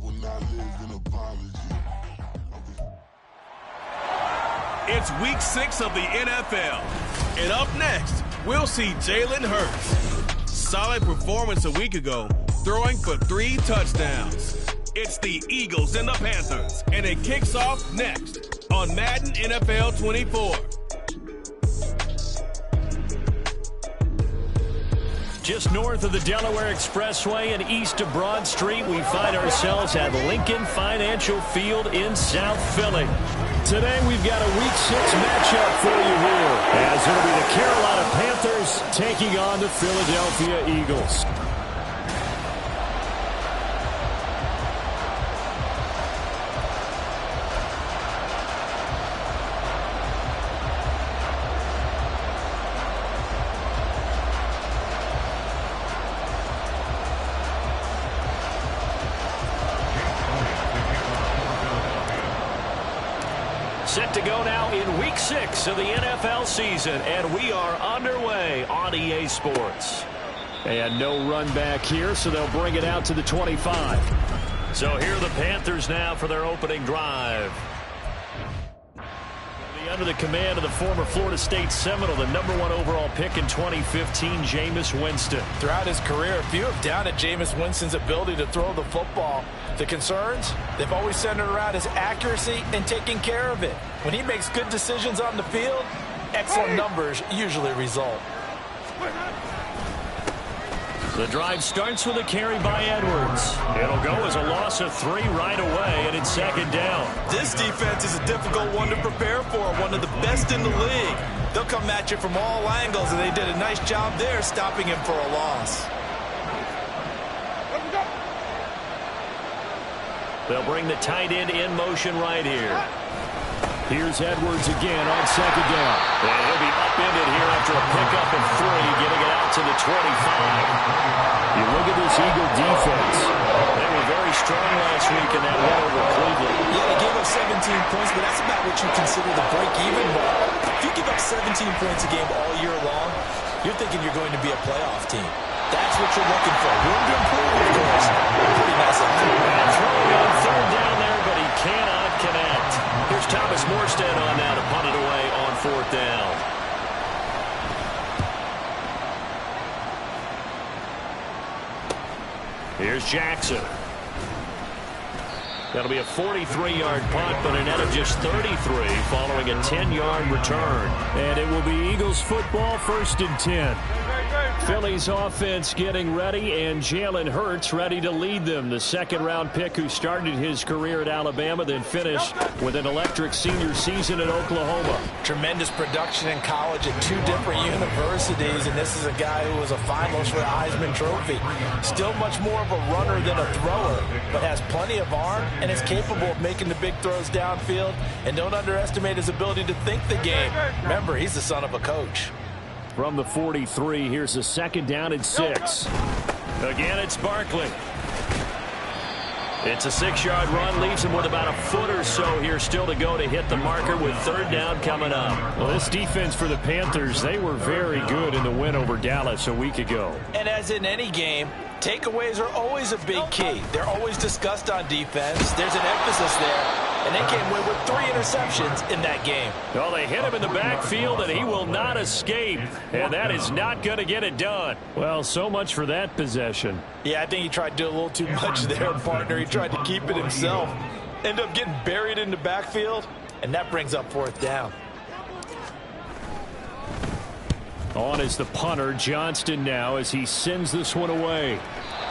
will not live in apology. It's week 6 of the NFL. And up next, we'll see Jalen Hurts. Solid performance a week ago, throwing for 3 touchdowns. It's the Eagles and the Panthers, and it kicks off next on Madden NFL 24. Just north of the Delaware Expressway and east of Broad Street, we find ourselves at Lincoln Financial Field in South Philly. Today we've got a Week 6 matchup for you here, as it'll be the Carolina Panthers taking on the Philadelphia Eagles. Set to go now in Week 6 of the NFL season, and we are underway on EA Sports. And no run back here, so they'll bring it out to the 25. So here are the Panthers now for their opening drive. Under the command of the former Florida State Seminole, the #1 overall pick in 2015, Jameis Winston. Throughout his career, few have doubted Jameis Winston's ability to throw the football. The concerns, they've always centered around his accuracy and taking care of it. When he makes good decisions on the field, excellent numbers usually result. The drive starts with a carry by Edwards. It'll go as a loss of 3 right away, and it's second down. This defense is a difficult one to prepare for, one of the best in the league. They'll come at you from all angles, and they did a nice job there stopping him for a loss. They'll bring the tight end in motion right here. Here's Edwards again on second down. And he'll be upended here after a pickup of 3, getting it out to the 25. You look at this Eagle defense. They were very strong last week in that win over Cleveland. Yeah, they gave up 17 points, but that's about what you consider the break-even mark. If you give up 17 points a game all year long, you're thinking you're going to be a playoff team. That's what you're looking for. Room to improve, of course. Pretty nice effort. And throwing on third down there, but he cannot connect. Here's Thomas Morstead on now to punt it away on 4th down. Here's Jackson. That'll be a 43-yard punt, but a net of just 33 following a 10-yard return. And it will be Eagles football, 1st and 10. Philly's offense getting ready, and Jalen Hurts ready to lead them. The second-round pick who started his career at Alabama, then finished with an electric senior season at Oklahoma. Tremendous production in college at 2 different universities, and this is a guy who was a finalist for the Heisman Trophy. Still much more of a runner than a thrower, but has plenty of arm and is capable of making the big throws downfield. And don't underestimate his ability to think the game. Remember, he's the son of a coach. From the 43, here's a 2nd down and 6. Again, it's Barkley. It's a 6-yard run, leaves him with about a foot or so here still to go to hit the marker with 3rd down coming up. Well, this defense for the Panthers, they were very good in the win over Dallas a week ago. And as in any game, takeaways are always a big key. They're always discussed on defense. There's an emphasis there. And they came away with 3 interceptions in that game. Well, they hit him in the backfield, and he will not escape. And that is not going to get it done. Well, so much for that possession. Yeah, I think he tried to do a little too much there, partner. He tried to keep it himself. Ended up getting buried in the backfield, and that brings up 4th down. On is the punter, Johnston now, as he sends this one away.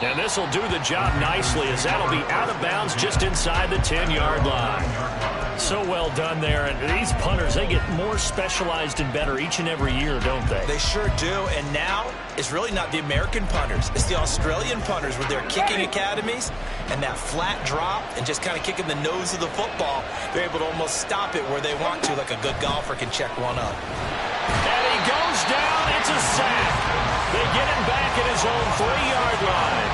And this will do the job nicely, as that'll be out of bounds just inside the 10-yard line. So well done there. And these punters, they get more specialized and better each and every year, don't they? They sure do. And now it's really not the American punters. It's the Australian punters with their kicking academies and that flat drop and just kind of kicking the nose of the football. They're able to almost stop it where they want to, like a good golfer can check one up. And he goes down. It's a sack. They get him back at his own 3-yard line.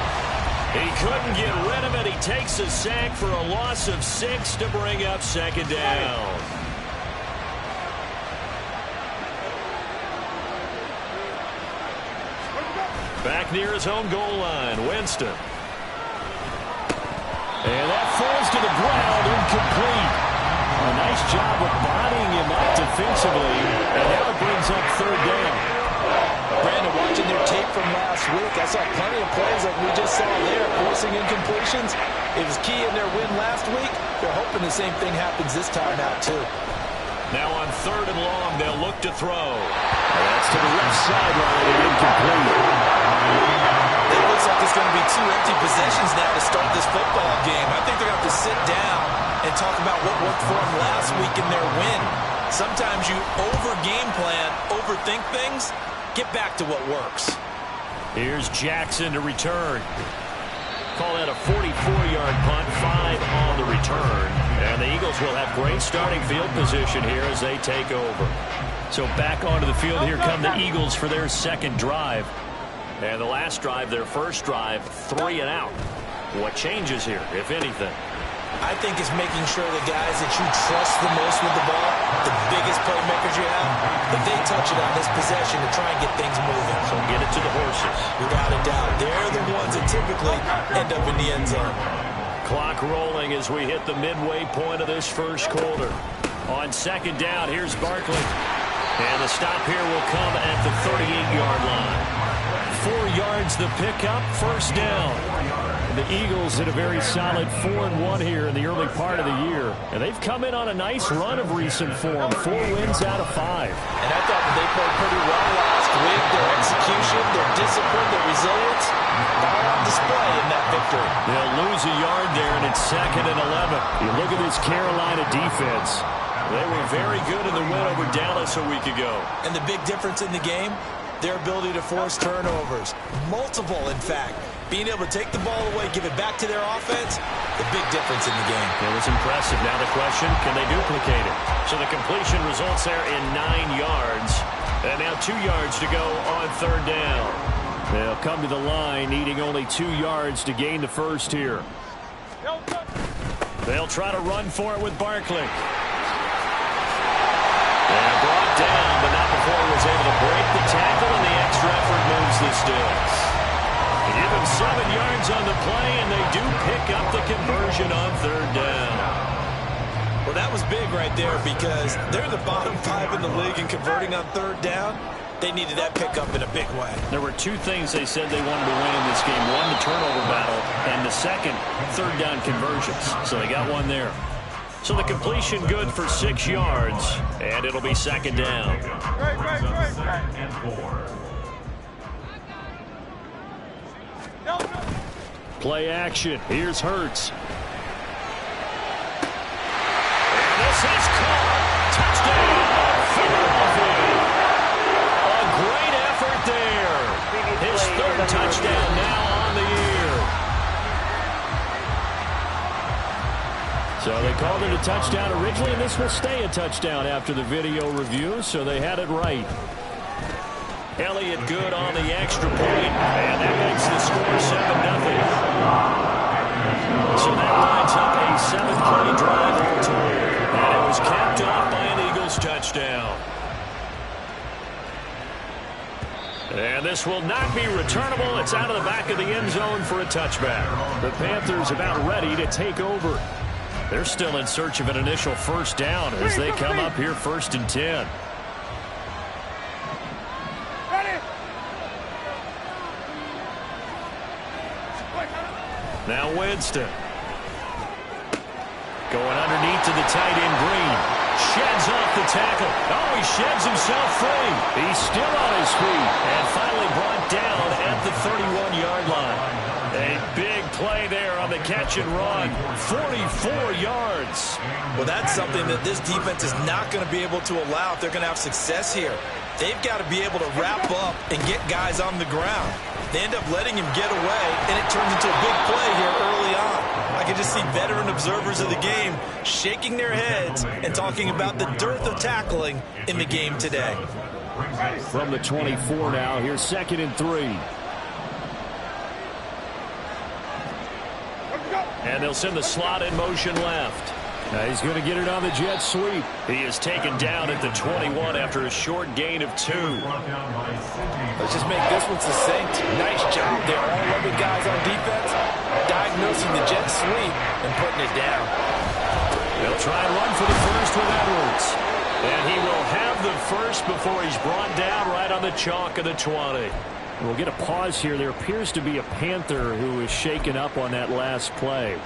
He couldn't get rid of it. He takes a sack for a loss of 6 to bring up 2nd down. Back near his own goal line, Winston. And that falls to the ground, incomplete. A nice job of bodying him up defensively, and now it brings up third down. Brandon, watching their tape from last week, I saw plenty of plays like we just saw there, forcing incompletions. It was key in their win last week. They're hoping the same thing happens this time out, too. Now on third and long, they'll look to throw. That's to the left sideline and incomplete. It looks like it's going to be 2 empty possessions now to start this football game. I think they're going to have to sit down and talk about what worked for them last week in their win. Sometimes you over-game plan, overthink things. Get back to what works. Here's Jackson to return. Call that a 44-yard punt, 5 on the return. And the Eagles will have great starting field position here as they take over. So back onto the field, here come the Eagles for their second drive. And the last drive, their first drive, 3 and out. What changes here, if anything? I think it's making sure the guys that you trust the most with the ball, the biggest playmakers you have, that they touch it on this possession to try and get things moving. So get it to the horses. Without a doubt. They're the ones that typically end up in the end zone. Clock rolling as we hit the midway point of this first quarter. On second down, here's Barkley. And the stop here will come at the 38-yard line. 4 yards the pickup, first down. The Eagles hit a very solid 4-1 here in the early part of the year. And they've come in on a nice run of recent form. 4 wins out of 5. And I thought that they played pretty well last week. Their execution, their discipline, their resilience, all on display in that victory. They'll lose a yard there, and it's 2nd and 11. You look at this Carolina defense. They were very good in the win over Dallas a week ago. And the big difference in the game, their ability to force turnovers. Multiple, in fact. Being able to take the ball away, give it back to their offense, the big difference in the game. It was impressive. Now the question, can they duplicate it? So the completion results there in 9 yards. And now 2 yards to go on third down. They'll come to the line needing only 2 yards to gain the first here. They'll try to run for it with Barkley. And brought down, but not before he was able to break the tackle, and the extra effort moves the sticks. Give him 7 yards on the play, and they do pick up the conversion on third down. Well, that was big right there because they're the bottom 5 in the league in converting on third down. They needed that pickup in a big way. There were 2 things they said they wanted to win in this game. One, the turnover battle, and the second, third down conversions. So they got one there. So the completion good for 6 yards, and it'll be 2nd down. Play action. Here's Hurts. And this is caught. Touchdown, Philadelphia. A great effort there. His 3rd touchdown now on the year. So they called it a touchdown originally, and this will stay a touchdown after the video review, so they had it right. Elliott good on the extra point, and that makes the score 7-0. So that lines up a 7-play drive all told, and it was capped off by an Eagles touchdown. And this will not be returnable. It's out of the back of the end zone for a touchback. The Panthers about ready to take over. They're still in search of an initial first down as they come up here 1st and 10. Now Winston. Going underneath to the tight end Green. Sheds off the tackle. Oh, he sheds himself free. He's still on his feet. And finally brought down at the 31-yard line. A big play there on the catch and run. 44 yards. Well, that's something that this defense is not going to be able to allow if they're going to have success here. They've got to be able to wrap up and get guys on the ground. They end up letting him get away, and it turns into a big play here early on. I can just see veteran observers of the game shaking their heads and talking about the dearth of tackling in the game today. From the 24 now, here's 2nd and 3. And they'll send the slot in motion left. Now he's going to get it on the jet sweep. He is taken down at the 21 after a short gain of 2. Let's just make this one succinct. Nice job there. All 11 guys on defense. Diagnose missing the jet sweep and putting it down. They'll try and run for the first with Edwards. And he will have the first before he's brought down right on the chalk of the 20. We'll get a pause here. There appears to be a Panther who is shaken up on that last play.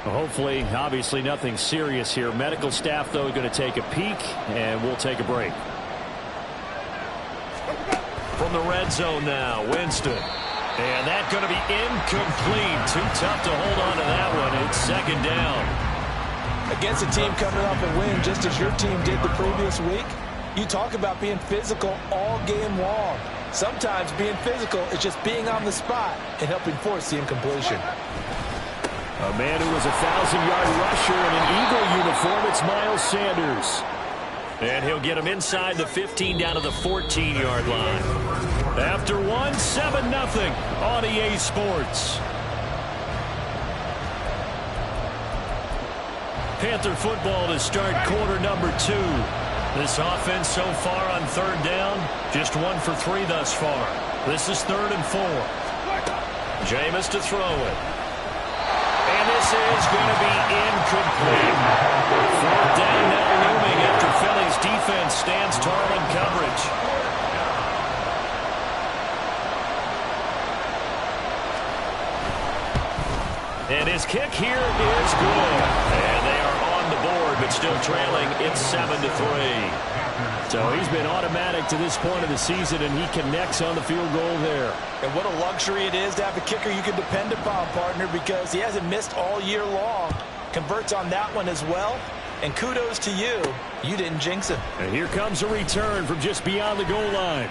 Hopefully, obviously nothing serious here. Medical staff, though, going to take a peek, and we'll take a break. From the red zone now, Winston. And that's going to be incomplete. Too tough to hold on to that one. It's second down. Against a team coming off a win, just as your team did the previous week, you talk about being physical all game long. Sometimes being physical is just being on the spot and helping force the incompletion. A man who was a 1,000-yard rusher in an Eagle uniform, it's Miles Sanders. And he'll get him inside the 15 down to the 14-yard line. After one, 7-0 on EA Sports. Panther football to start quarter number 2. This offense so far on third down, just 1 for 3 thus far. This is 3rd and 4. Jameis to throw it. And this is going to be incomplete. 4th down now looming after Philly's defense stands tall in coverage. And his kick here is good. And they are on the board, but still trailing. It's 7-3. So he's been automatic to this point of the season, and he connects on the field goal there. And what a luxury it is to have a kicker you can depend upon, partner, because he hasn't missed all year long. Converts on that one as well. And kudos to you. You didn't jinx him. And here comes a return from just beyond the goal line.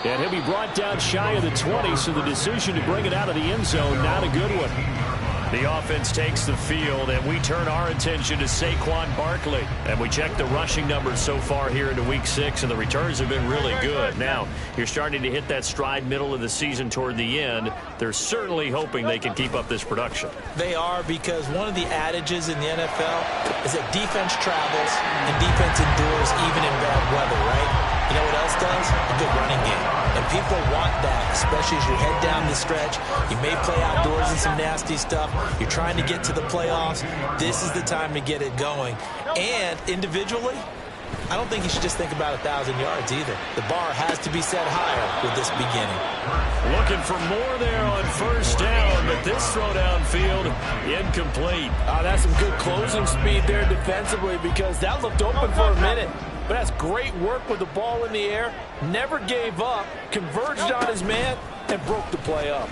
And he'll be brought down shy of the 20, so the decision to bring it out of the end zone, not a good one. The offense takes the field, and we turn our attention to Saquon Barkley. And we check the rushing numbers so far here into Week 6, and the returns have been really good. Now, you're starting to hit that stride middle of the season toward the end. They're certainly hoping they can keep up this production. They are, because one of the adages in the NFL is that defense travels and defense endures even in bad weather, right? You know what else does? A good running game. And people want that, especially as you head down the stretch. You may play outdoors in some nasty stuff. You're trying to get to the playoffs. This is the time to get it going. And individually, I don't think you should just think about 1,000 yards either. The bar has to be set higher with this beginning. Looking for more there on first down, but this throw downfield incomplete. That's some good closing speed there defensively, because that looked open for a minute. But that's great work with the ball in the air. Never gave up, converged on his man, and broke the play up.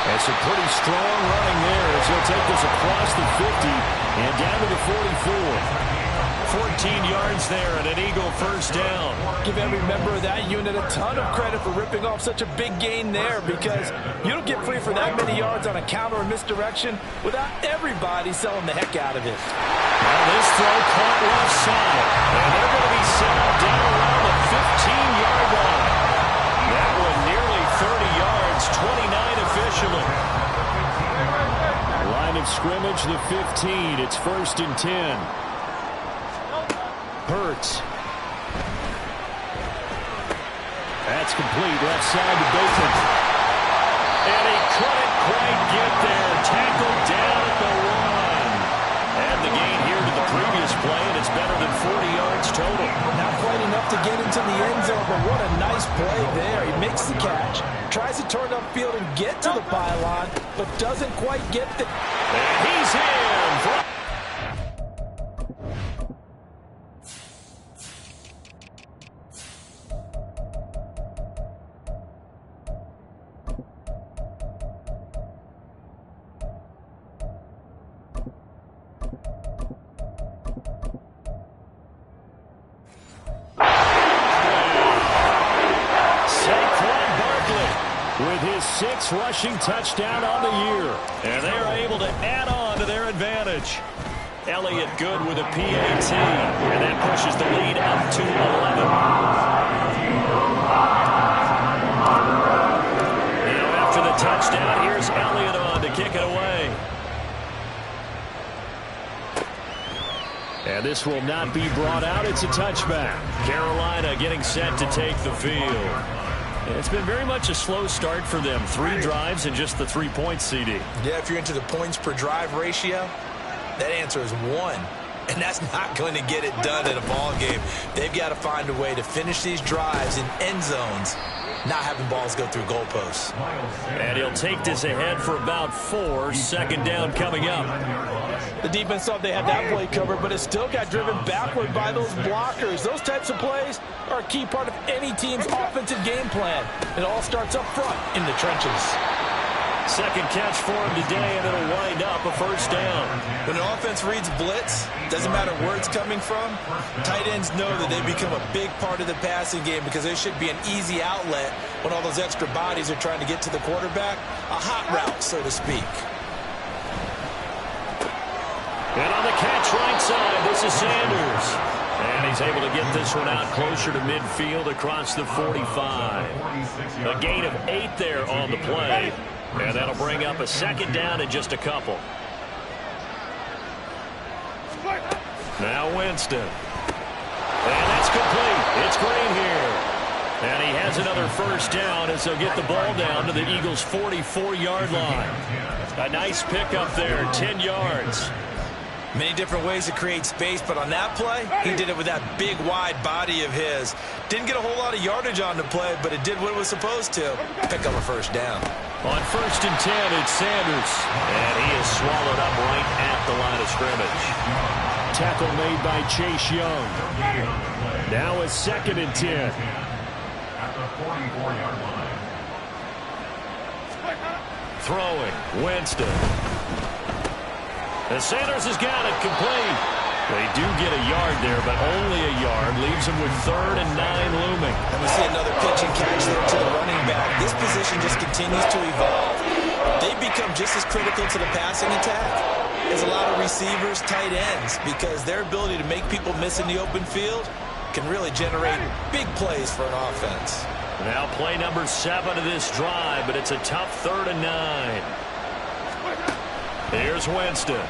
And some pretty strong running there as he'll take this across the 50 and down to the 44. 14 yards there and an Eagle first down. Give every member of that unit a ton of credit for ripping off such a big gain there, because you don't get free for that many yards on a counter or misdirection without everybody selling the heck out of it. Now this throw caught left side, and they're going to be set up down around the 15-yard line. That one nearly 30 yards, 29 officially. Line of scrimmage, the 15. It's 1st and 10. Hurts. That's complete. Left side to Bacon. And he couldn't quite get there. Tackled down at the 1. And the gain here to the previous play, and it's better than 40 yards total. Not quite enough to get into the end zone, but what a nice play there. He makes the catch, tries to turn upfield and get to the pylon, but doesn't quite get there. And he's in. With his 6th rushing touchdown on the year. And they are able to add on to their advantage. Elliott good with a PAT. And that pushes the lead up to 11. Now after the touchdown, here's Elliott on to kick it away. And this will not be brought out. It's a touchback. Carolina getting set to take the field. It's been very much a slow start for them. 3 drives and just the 3 points, CD. Yeah, if you're into the points per drive ratio, that answer is 1. And that's not going to get it done in a ball game. They've got to find a way to finish these drives in end zones, not having balls go through goalposts. And he'll take this ahead for about 4. Second down coming up. The defense thought they had that play covered, but it still got driven backward by those blockers. Those types of plays are a key part of any team's offensive game plan. It all starts up front in the trenches. Second catch for him today, and it'll wind up a first down. When an offense reads blitz, doesn't matter where it's coming from, tight ends know that they become a big part of the passing game because there should be an easy outlet when all those extra bodies are trying to get to the quarterback. A hot route, so to speak. And on the catch right side, this is Sanders. And he's able to get this one out closer to midfield across the 45. A gain of 8 there on the play. And that'll bring up a second down in just a couple. Now Winston. And that's complete. It's Green here. And he has another first down as they'll get the ball down to the Eagles' 44-yard line. A nice pickup there, 10 yards. Many different ways to create space, but on that play, he did it with that big, wide body of his. Didn't get a whole lot of yardage on the play, but it did what it was supposed to. Pick up a first down. On 1st and 10, it's Sanders. And he is swallowed up right at the line of scrimmage. Tackle made by Chase Young. Now it's 2nd and 10. At the 44-yard line. Throwing, Winston. And Sanders has got it complete. They do get a yard there, but only a yard. Leaves them with 3rd and 9 looming. And we see another pitch and catch there to the running back. This position just continues to evolve. They become just as critical to the passing attack as a lot of receivers, tight ends, because their ability to make people miss in the open field can really generate big plays for an offense. Now play number 7 of this drive, but it's a tough 3rd and 9. Here's Winston.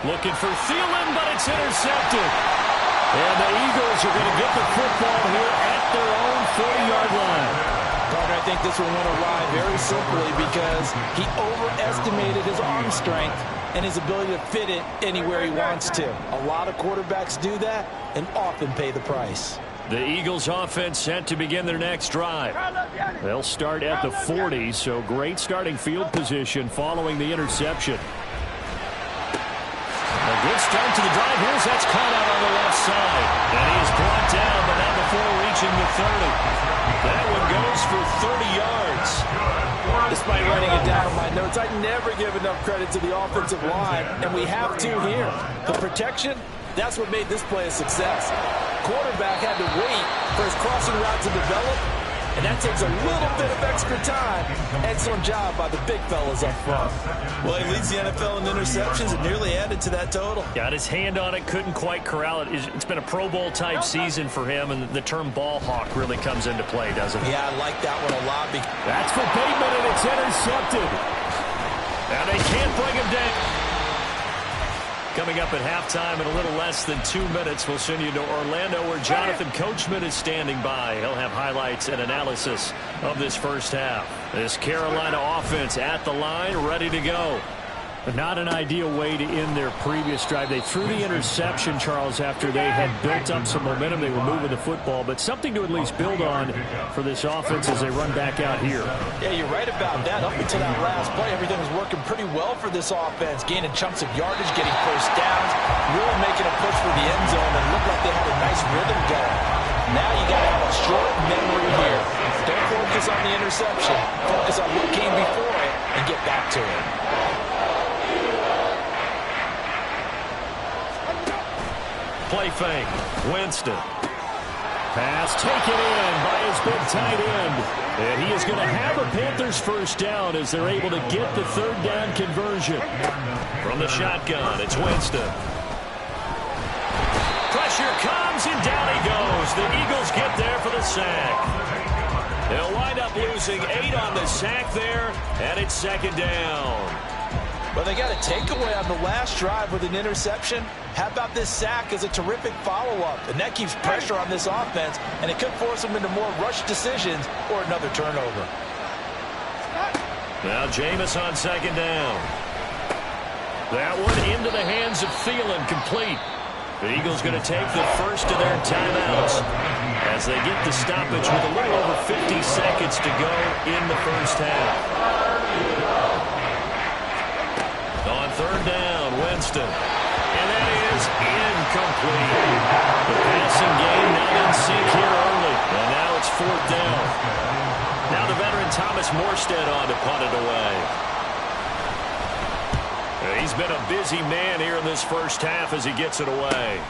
Looking for Thielen, but it's intercepted. And the Eagles are going to get the football here at their own 40-yard line. Partner, I think this one went awry very simply because he overestimated his arm strength and his ability to fit it anywhere he wants to. A lot of quarterbacks do that and often pay the price. The Eagles offense set to begin their next drive. They'll start at the 40, so great starting field position following the interception. A good start to the drive. Here's that's caught out on the left side. And he is brought down, but not before reaching the 30. That one goes for 30 yards. Despite writing it down in my notes, I never give enough credit to the offensive line, and we have to here. The protection, that's what made this play a success. Quarterback had to wait for his crossing route to develop, and that takes a little bit of extra time. Excellent job by the big fellas up front. Well, he leads the NFL in interceptions and nearly added to that total. Got his hand on it, couldn't quite corral it. It's been a Pro Bowl-type season for him, and the term ball hawk really comes into play, doesn't it? Yeah, I like that one a lot. That's for Bateman, and it's intercepted. Now they can't bring him down. Coming up at halftime in a little less than 2 minutes, we'll send you to Orlando where Jonathan Coachman is standing by. He'll have highlights and analysis of this first half. This Carolina offense at the line, ready to go. But not an ideal way to end their previous drive. They threw the interception, Charles, after they had built up some momentum. They were moving the football, but something to at least build on for this offense as they run back out here. Yeah, you're right about that. Up until that last play, everything was working pretty well for this offense. Gaining chunks of yardage, getting first downs, really making a push for the end zone, and looked like they had a nice rhythm going. Now you got to have a short memory here. Don't focus on the interception. Focus on what came before it and get back to it. Play fake. Winston. Pass taken in by his big tight end. And he is going to have a Panthers first down as they're able to get the 3rd down conversion. From the shotgun, it's Winston. Pressure comes, and down he goes. The Eagles get there for the sack. They'll wind up losing 8 on the sack there, and it's 2nd down. Well, they got a takeaway on the last drive with an interception. How about this sack as a terrific follow-up? And that keeps pressure on this offense, and it could force them into more rush decisions or another turnover. Now Jameis on second down. That one into the hands of Thielen, complete. The Eagles going to take the first of their timeouts as they get the stoppage with a little over 50 seconds to go in the first half. On third down, Winston. And that is incomplete. The passing game not in sync here early. And now it's fourth down. Now the veteran Thomas Morstead on to punt it away. He's been a busy man here in this first half as he gets it away.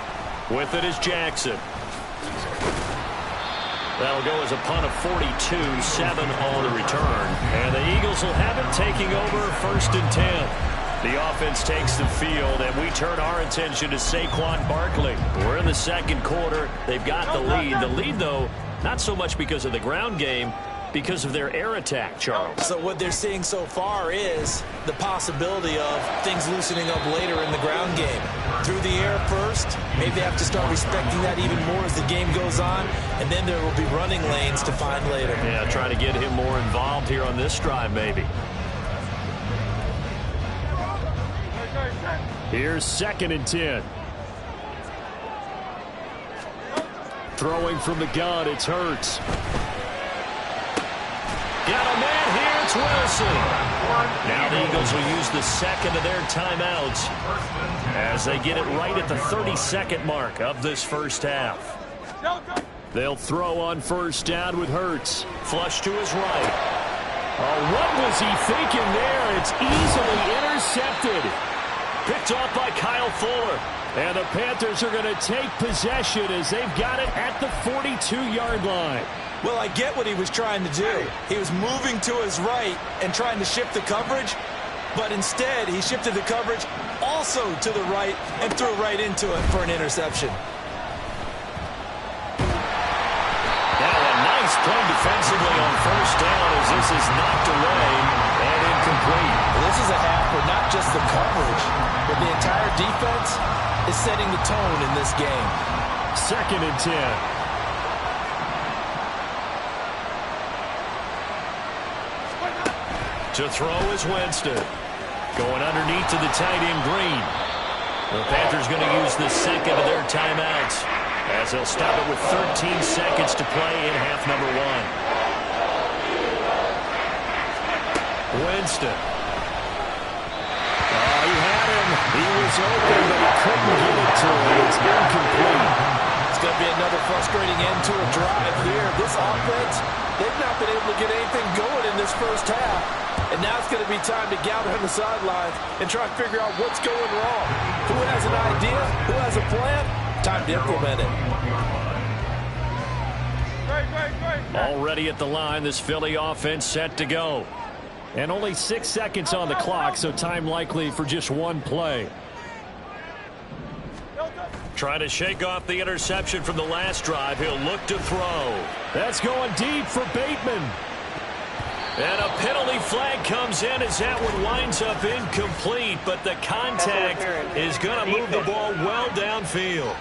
With it is Jackson. That'll go as a punt of 42, 7 on the return. And the Eagles will have it taking over first and 10. The offense takes the field, and we turn our attention to Saquon Barkley. We're in the second quarter. They've got the lead. The lead, though, not so much because of the ground game, because of their air attack, Charles. So what they're seeing so far is the possibility of things loosening up later in the ground game. Through the air first, maybe they have to start respecting that even more as the game goes on, and then there will be running lanes to find later. Yeah, trying to get him more involved here on this drive, maybe. Here's second and 10. Throwing from the gun, it's Hurts. Got a man here, it's Wilson. Now the Eagles will use the second of their timeouts as they get it right at the 32nd mark of this first half. They'll throw on first down with Hurts. Flush to his right. Oh, what was he thinking there? It's easily intercepted. Picked off by Kyle Fuller. And the Panthers are going to take possession as they've got it at the 42-yard line. Well, I get what he was trying to do. He was moving to his right and trying to shift the coverage, but instead he shifted the coverage also to the right and threw right into it for an interception. Now a nice play defensively on first down as this is knocked away and incomplete. Well, this is a half where not just the coverage, but the entire defense is setting the tone in this game. Second and 10. To throw is Winston. Going underneath to the tight end Green. The Panthers going to use the second of their timeouts as they'll stop it with 13 seconds to play in half number one. Winston. Oh, he had him. He was open, but he couldn't get it to him. It's incomplete. It's going to be another frustrating end to a drive here. This offense, they've not been able to get anything going in this first half. And now it's going to be time to gather on the sidelines and try to figure out what's going wrong. Who has an idea? Who has a plan? Time to implement it. Already at the line, this Philly offense set to go. And only 6 seconds on the clock, so time likely for just one play. Trying to shake off the interception from the last drive. He'll look to throw. That's going deep for Bateman. And a penalty flag comes in as that one winds up incomplete, but the contact is going to move the ball well downfield.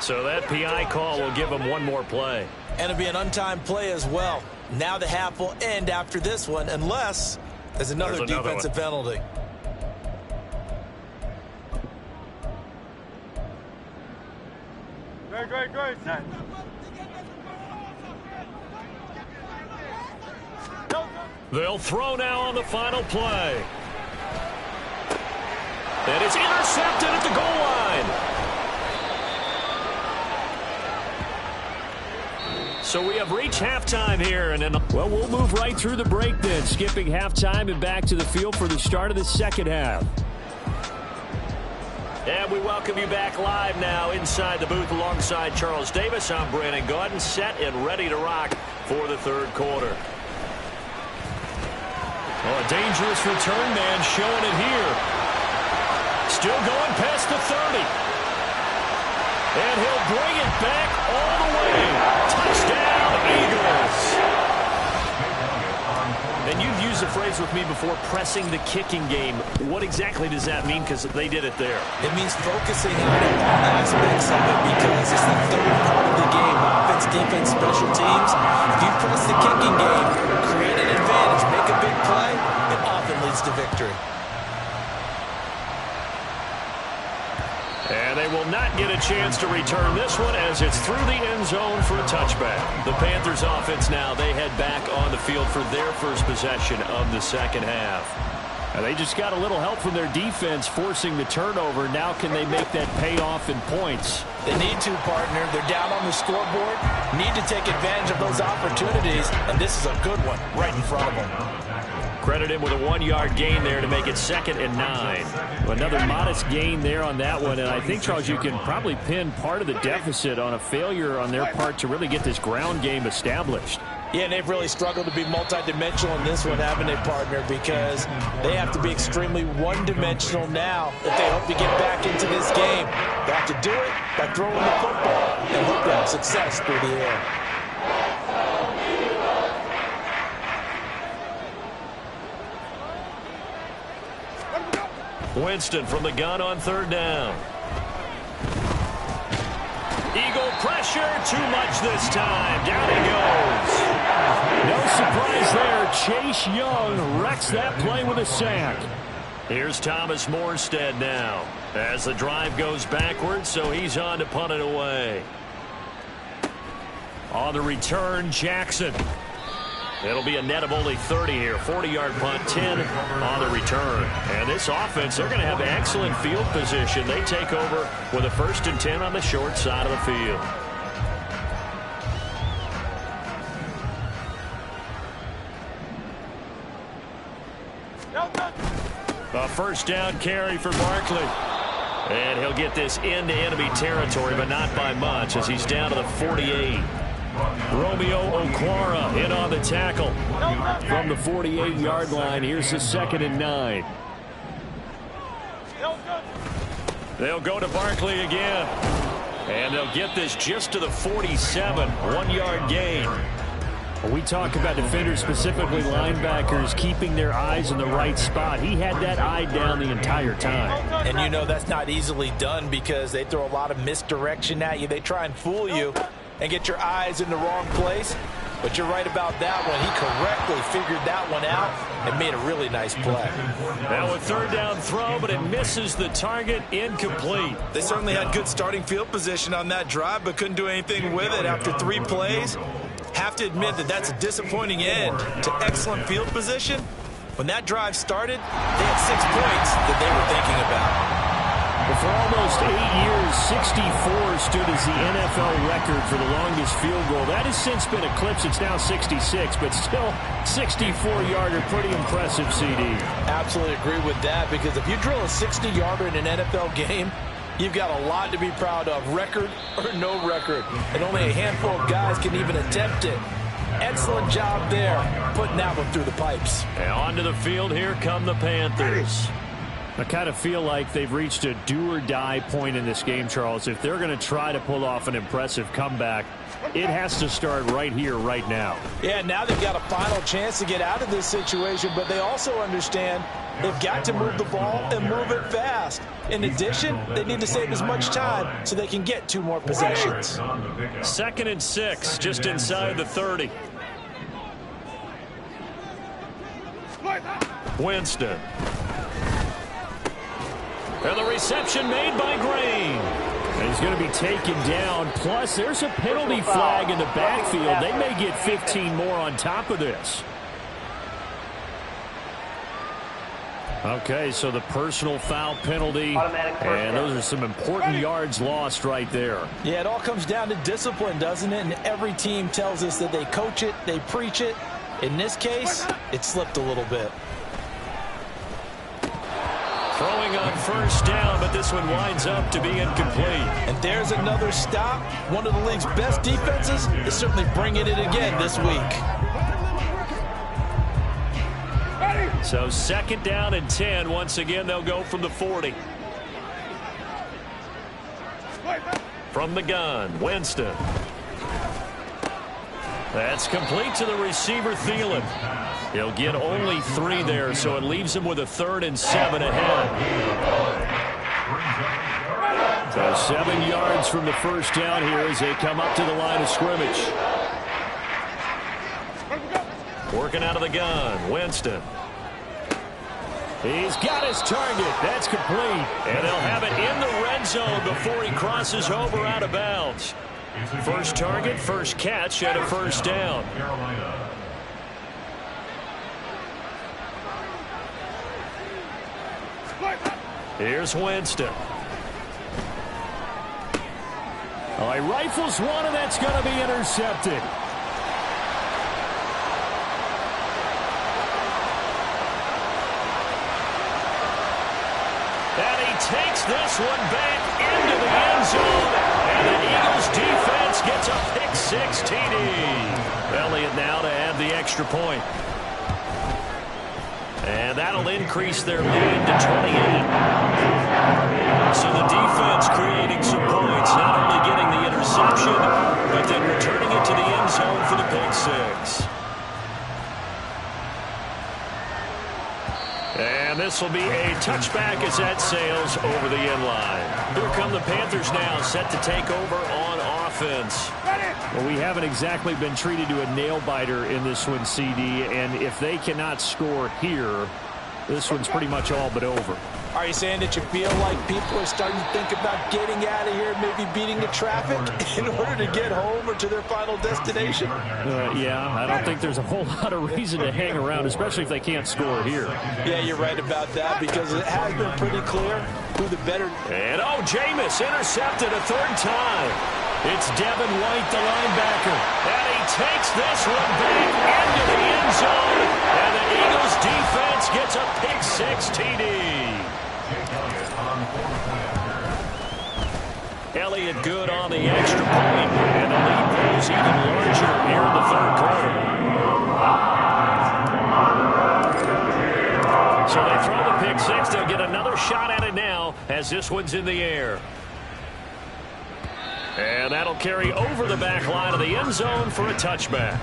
So that PI call will give him one more play. And it'll be an untimed play as well. Now the half will end after this one, unless there's another defensive penalty. Great, set. They'll throw now on the final play. And it's intercepted at the goal line. So we have reached halftime here. And then, well, we'll move right through the break then, skipping halftime and back to the field for the start of the second half. And we welcome you back live now inside the booth alongside Charles Davis. I'm Brandon Gaudin, set and ready to rock for the third quarter. Oh, a dangerous return man showing it here. Still going past the 30. And he'll bring it back all the way. Touchdown, Eagles. And you've used the phrase phrase with me before, pressing the kicking game. What exactly does that mean? Because they did it there. It means focusing on it, all aspects of it, because it's the third part of the game. Offense, defense, special teams. If you press the kicking game, create an advantage, make a big play, it often leads to victory. And they will not get a chance to return this one as it's through the end zone for a touchback. The Panthers offense now, they head back on the field for their first possession of the second half. And they just got a little help from their defense forcing the turnover. Now can they make that pay off in points? They need to, partner. They're down on the scoreboard. Need to take advantage of those opportunities, and this is a good one right in front of them. Credit him with a 1-yard gain there to make it 2nd and 9. Another modest gain there on that one, and I think, Charles, you can probably pin part of the deficit on a failure on their part to really get this ground game established. Yeah, and they've really struggled to be multidimensional in this one, haven't they, partner? Because they have to be extremely one-dimensional now if they hope to get back into this game. They have to do it by throwing the football and hope to have success through the air. Winston from the gun on 3rd down. Eagle pressure, too much this time. Down he goes. No surprise there. Chase Young wrecks that play with a sack. Here's Thomas Morstead now as the drive goes backwards, so he's on to punt it away. On the return, Jackson. It'll be a net of only 30 here. 40-yard punt, 10 on the return. And this offense, they're going to have excellent field position. They take over with a 1st and 10 on the short side of the field. A 1st down carry for Barkley. And he'll get this into enemy territory, but not by much as he's down to the 48. Romeo Okwara in on the tackle from the 48-yard line. Here's the 2nd and 9. They'll go to Barkley again. And they'll get this just to the 47. 1-yard gain. We talk about defenders, specifically linebackers, keeping their eyes in the right spot. He had that eye down the entire time. And you know that's not easily done because they throw a lot of misdirection at you. They try and fool you and get your eyes in the wrong place. But you're right about that one. He correctly figured that one out and made a really nice play. Now a 3rd down throw, but it misses the target. Incomplete. They certainly had good starting field position on that drive, but couldn't do anything with it after 3 plays. Have to admit that that's a disappointing end to excellent field position. When that drive started, they had 6 points that they were thinking about. For almost 8 years, 64 stood as the NFL record for the longest field goal. That has since been eclipsed. It's now 66, but still 64-yarder, pretty impressive, CD. Absolutely agree with that, because if you drill a 60-yarder in an NFL game, you've got a lot to be proud of, record or no record. And only a handful of guys can even attempt it. Excellent job there, putting that one through the pipes. And onto the field, here come the Panthers. I kind of feel like they've reached a do-or-die point in this game, Charles. If they're going to try to pull off an impressive comeback, it has to start right here, right now. Yeah, now they've got a final chance to get out of this situation, but they also understand they've got to move the ball and move it fast. In addition, they need to save as much time so they can get 2 more possessions. 2nd and 6, just inside the 30. Winston. And the reception made by Green. And he's going to be taken down. Plus, there's a penalty flag in the backfield. They may get 15 more on top of this. Okay, so the personal foul penalty. And those are some important yards lost right there. Yeah, it all comes down to discipline, doesn't it? And every team tells us that they coach it, they preach it. In this case, it slipped a little bit. Throwing on 1st down, but this one winds up to be incomplete. And there's another stop. One of the league's best defenses is certainly bringing it again this week. So 2nd down and 10. Once again, they'll go from the 40. From the gun, Winston. That's complete to the receiver, Thielen. He'll get only 3 there, so it leaves him with a 3rd and 7 ahead. So 7 yards from the first down here as they come up to the line of scrimmage. Working out of the gun, Winston. He's got his target. That's complete. And they'll have it in the red zone before he crosses over out of bounds. First target, first catch, and a first down. Here's Winston. Oh, he rifles one, and that's going to be intercepted. And he takes this one back into the end zone. And the Eagles defense gets a pick-6 TD. Elliott now to add the extra point. And that'll increase their lead to 28. So the defense creating some points, not only getting the interception, but then returning it to the end zone for the pick-6. And this will be a touchback as that sails over the end line. Here come the Panthers now, set to take over on offense. Well, we haven't exactly been treated to a nail-biter in this one, CD, and if they cannot score here, this one's pretty much all but over. Are you saying that you feel like people are starting to think about getting out of here, maybe beating the traffic in order to get home or to their final destination? Yeah, I don't think there's a whole lot of reason to hang around, especially if they can't score here. Yeah, you're right about that because it has been pretty clear who the better. And, Jameis intercepted a 3rd time. It's Devin White, the linebacker. And he takes this one back into the end zone. And the Eagles defense gets a pick-6 TD. Elliott good on the extra point, and the lead grows even larger here in the 3rd quarter. So they throw the pick-6. They'll get another shot at it now as this one's in the air. And that'll carry over the back line of the end zone for a touchback.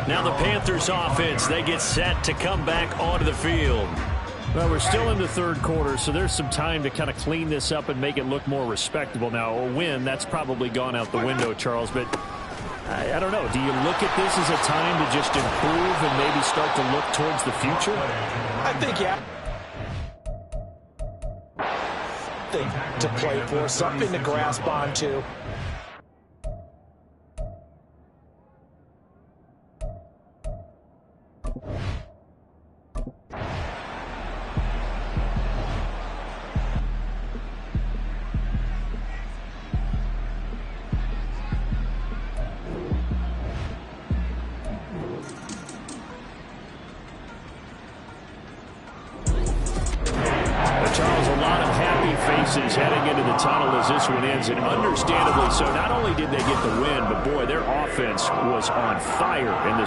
Now the Panthers offense, they get set to come back onto the field. Well, we're still in the 3rd quarter, so there's some time to kind of clean this up and make it look more respectable. Now, a win, that's probably gone out the window, Charles, but I don't know. Do you look at this as a time to just improve and maybe start to look towards the future? I think, yeah. To play for, something to grasp onto. Heading into the tunnel as this one ends, and understandably so. Not only did they get the win, but boy, their offense was on fire in this